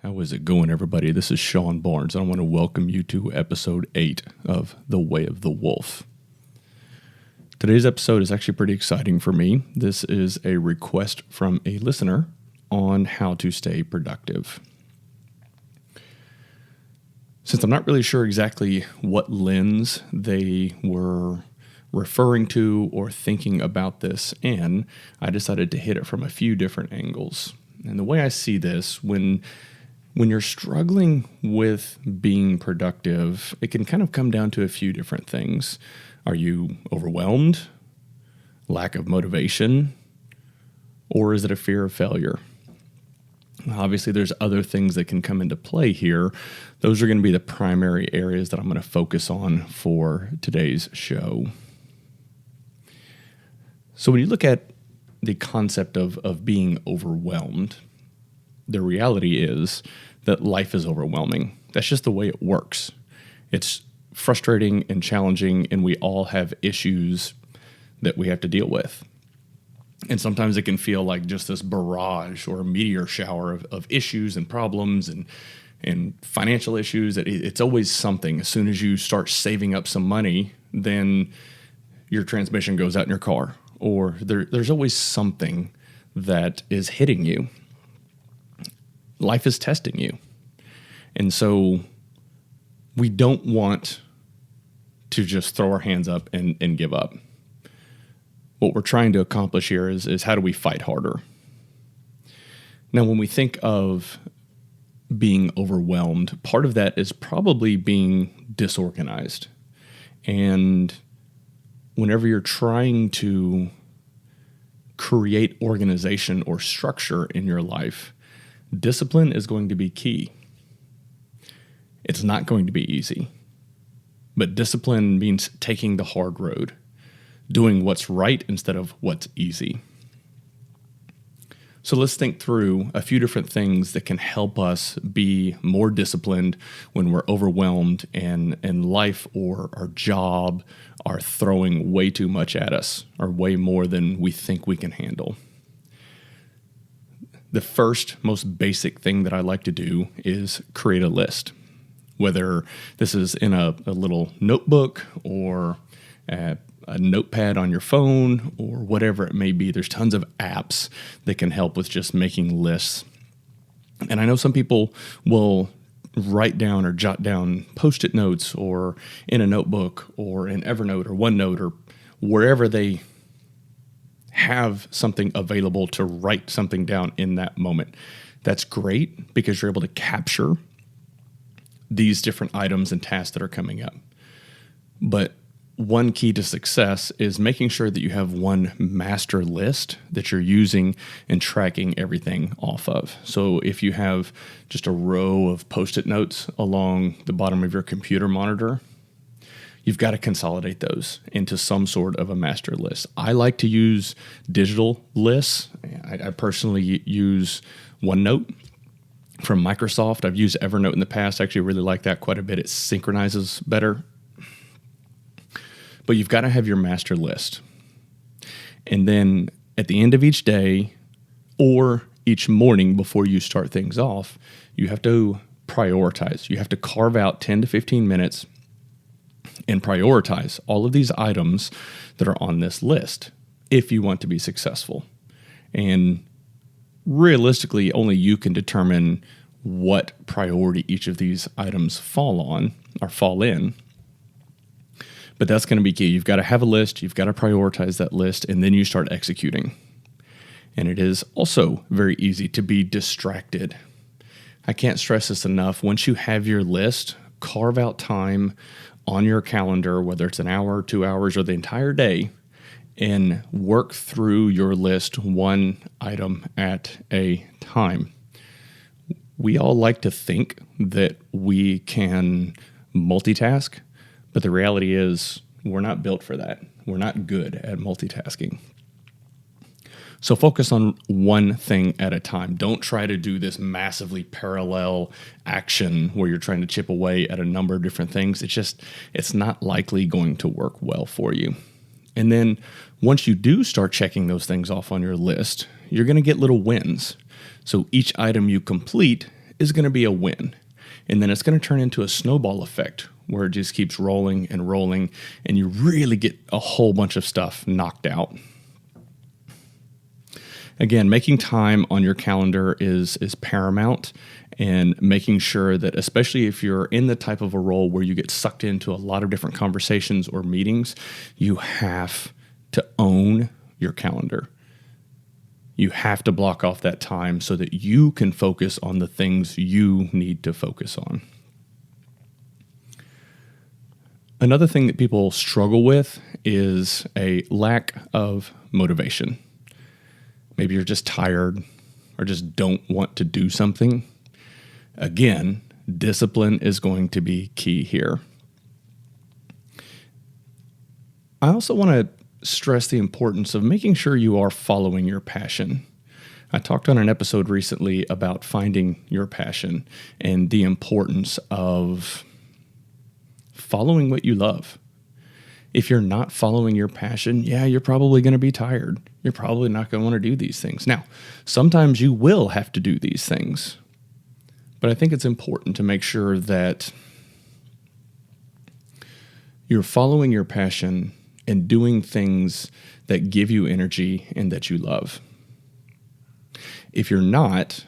How is it going, everybody? This is Sean Barnes, and I want to welcome you to episode 8 of The Way of the Wolf. Today's episode is actually pretty exciting for me. This is a request from a listener on how to stay productive. Since I'm not really sure exactly what lens they were referring to or thinking about this in, I decided to hit it from a few different angles. And the way I see this, when you're struggling with being productive, it can kind of come down to a few different things. Are you overwhelmed? Lack of motivation? Or is it a fear of failure? Obviously, there's other things that can come into play here. Those are going to be the primary areas that I'm going to focus on for today's show. So when you look at the concept of being overwhelmed, the reality is that life is overwhelming. That's just the way it works. It's frustrating and challenging, and we all have issues that we have to deal with. And sometimes it can feel like just this barrage or a meteor shower of issues and problems and financial issues. It's always something. As soon as you start saving up some money, then your transmission goes out in your car, or there's always something that is hitting you. Life is testing you. And so we don't want to just throw our hands up and give up. What we're trying to accomplish here is how do we fight harder? Now, when we think of being overwhelmed, part of that is probably being disorganized. And whenever you're trying to create organization or structure in your life, discipline is going to be key. It's not going to be easy, but discipline means taking the hard road, doing what's right instead of what's easy. So let's think through a few different things that can help us be more disciplined when we're overwhelmed and life or our job are throwing way too much at us, or way more than we think we can handle. The first, most basic thing that I like to do is create a list. Whether this is in a little notebook or a notepad on your phone or whatever it may be, there's tons of apps that can help with just making lists. And I know some people will write down or jot down Post-it notes or in a notebook or in Evernote or OneNote or wherever they have something available to write something down in that moment. That's great because you're able to capture these different items and tasks that are coming up. But one key to success is making sure that you have one master list that you're using and tracking everything off of. So if you have just a row of Post-it notes along the bottom of your computer monitor, you've got to consolidate those into some sort of a master list. I like to use digital lists. I personally use OneNote from Microsoft. I've used Evernote in the past. I actually really like that quite a bit. It synchronizes better. But you've got to have your master list. And then at the end of each day or each morning before you start things off, you have to prioritize. You have to carve out 10 to 15 minutes and prioritize all of these items that are on this list if you want to be successful. And realistically, only you can determine what priority each of these items fall on or fall in. But that's going to be key. You've got to have a list, you've got to prioritize that list, and then you start executing. And it is also very easy to be distracted. I can't stress this enough. Once you have your list, carve out time on your calendar, whether it's an hour, 2 hours, or the entire day, and work through your list one item at a time. We all like to think that we can multitask, but the reality is we're not built for that. We're not good at multitasking. So focus on one thing at a time. Don't try to do this massively parallel action where you're trying to chip away at a number of different things. It's not likely going to work well for you. And then once you do start checking those things off on your list, you're going to get little wins. So each item you complete is going to be a win. And then it's going to turn into a snowball effect where it just keeps rolling and rolling, and you really get a whole bunch of stuff knocked out. Again, making time on your calendar is paramount, and making sure that, especially if you're in the type of a role where you get sucked into a lot of different conversations or meetings, you have to own your calendar. You have to block off that time so that you can focus on the things you need to focus on. Another thing that people struggle with is a lack of motivation. Maybe you're just tired or just don't want to do something. Again, discipline is going to be key here. I also want to stress the importance of making sure you are following your passion. I talked on an episode recently about finding your passion and the importance of following what you love. If you're not following your passion, you're probably going to be tired. You're probably not going to want to do these things. Now, sometimes you will have to do these things, but I think it's important to make sure that you're following your passion and doing things that give you energy and that you love. If you're not,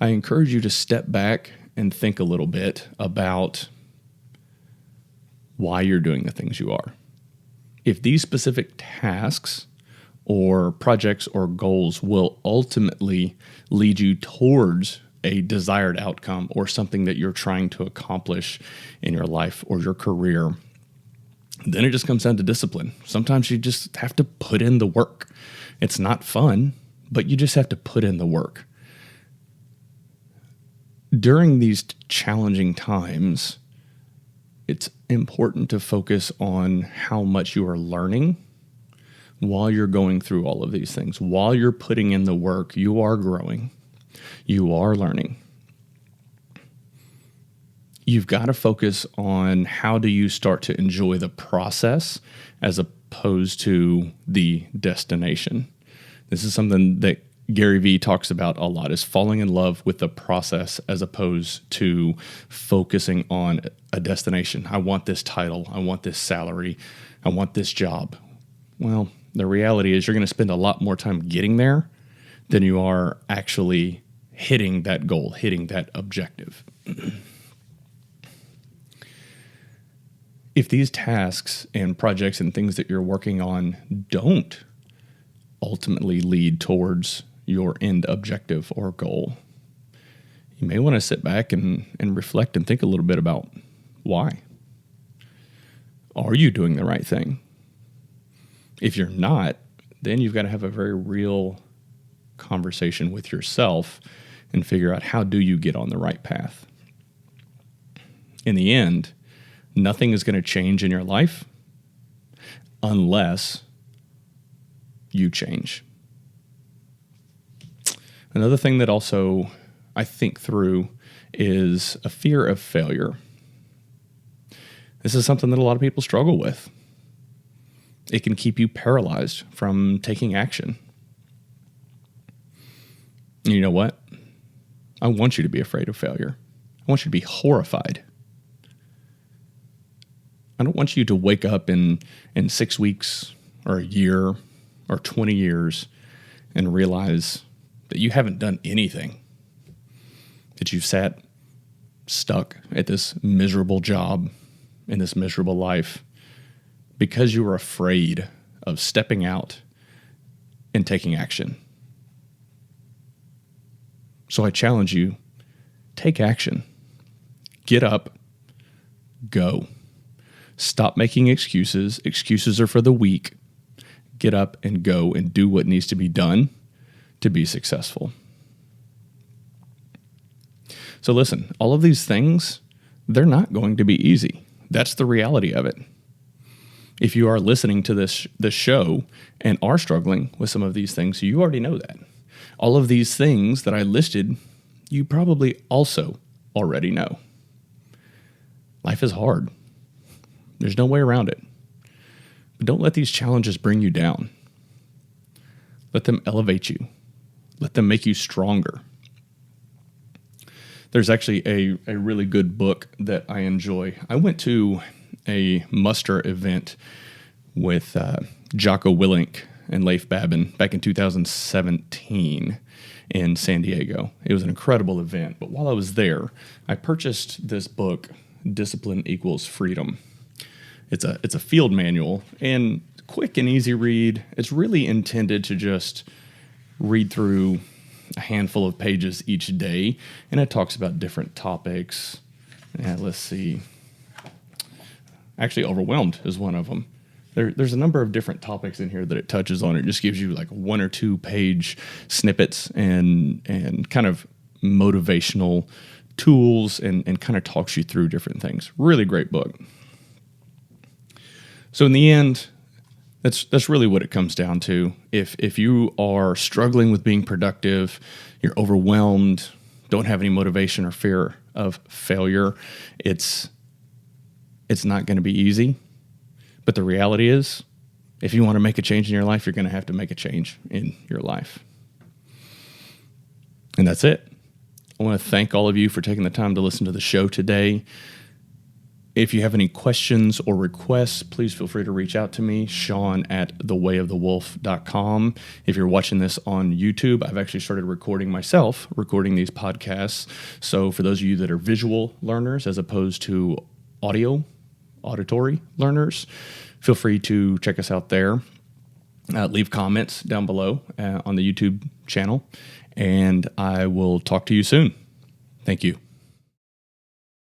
I encourage you to step back and think a little bit about why you're doing the things you are. If these specific tasks or projects or goals will ultimately lead you towards a desired outcome or something that you're trying to accomplish in your life or your career, then it just comes down to discipline. Sometimes you just have to put in the work. It's not fun, but you just have to put in the work. During these challenging times, it's important to focus on how much you are learning while you're going through all of these things. While you're putting in the work, you are growing. You are learning. You've got to focus on how do you start to enjoy the process as opposed to the destination. This is something that Gary Vee talks about a lot, is falling in love with the process as opposed to focusing on a destination. I want this title. I want this salary. I want this job. Well, the reality is you're going to spend a lot more time getting there than you are actually hitting that goal, hitting that objective. If these tasks and projects and things that you're working on don't ultimately lead towards your end objective or goal, you may want to sit back and reflect and think a little bit about why. Are you doing the right thing? If you're not, then you've got to have a very real conversation with yourself and figure out, how do you get on the right path? In the end, nothing is going to change in your life unless you change. Another thing that also I think through is a fear of failure. This is something that a lot of people struggle with. It can keep you paralyzed from taking action. And you know what? I want you to be afraid of failure. I want you to be horrified. I don't want you to wake up in 6 weeks or a year or 20 years and realize that you haven't done anything, that you've sat stuck at this miserable job in this miserable life because you were afraid of stepping out and taking action. So I challenge you, take action. Get up, go. Stop making excuses. Excuses are for the weak. Get up and go and do what needs to be done to be successful. So listen, all of these things, they're not going to be easy. That's the reality of it. If you are listening to this show and are struggling with some of these things, you already know that. All of these things that I listed, you probably also already know. Life is hard. There's no way around it. But don't let these challenges bring you down. Let them elevate you. Let them make you stronger. There's actually a really good book that I enjoy. I went to a muster event with Jocko Willink and Leif Babin back in 2017 in San Diego. It was an incredible event. But while I was there, I purchased this book, Discipline Equals Freedom. It's a field manual and quick and easy read. It's really intended to just read through a handful of pages each day, and it talks about different topics. Let's see. Actually, overwhelmed is one of them. There's a number of different topics in here that it touches on. It just gives you like 1 or 2 page snippets and kind of motivational tools and kind of talks you through different things. Really great book. So in the end, that's really what it comes down to. If you are struggling with being productive, you're overwhelmed, don't have any motivation or fear of failure, it's not going to be easy. But the reality is, if you want to make a change in your life, you're going to have to make a change in your life. And that's it. I want to thank all of you for taking the time to listen to the show today. If you have any questions or requests, please feel free to reach out to me, Sean@thewayofthewolf.com. If you're watching this on YouTube, I've actually started recording these podcasts. So for those of you that are visual learners as opposed to auditory learners, feel free to check us out there. Leave comments down below on the YouTube channel, and I will talk to you soon. Thank you.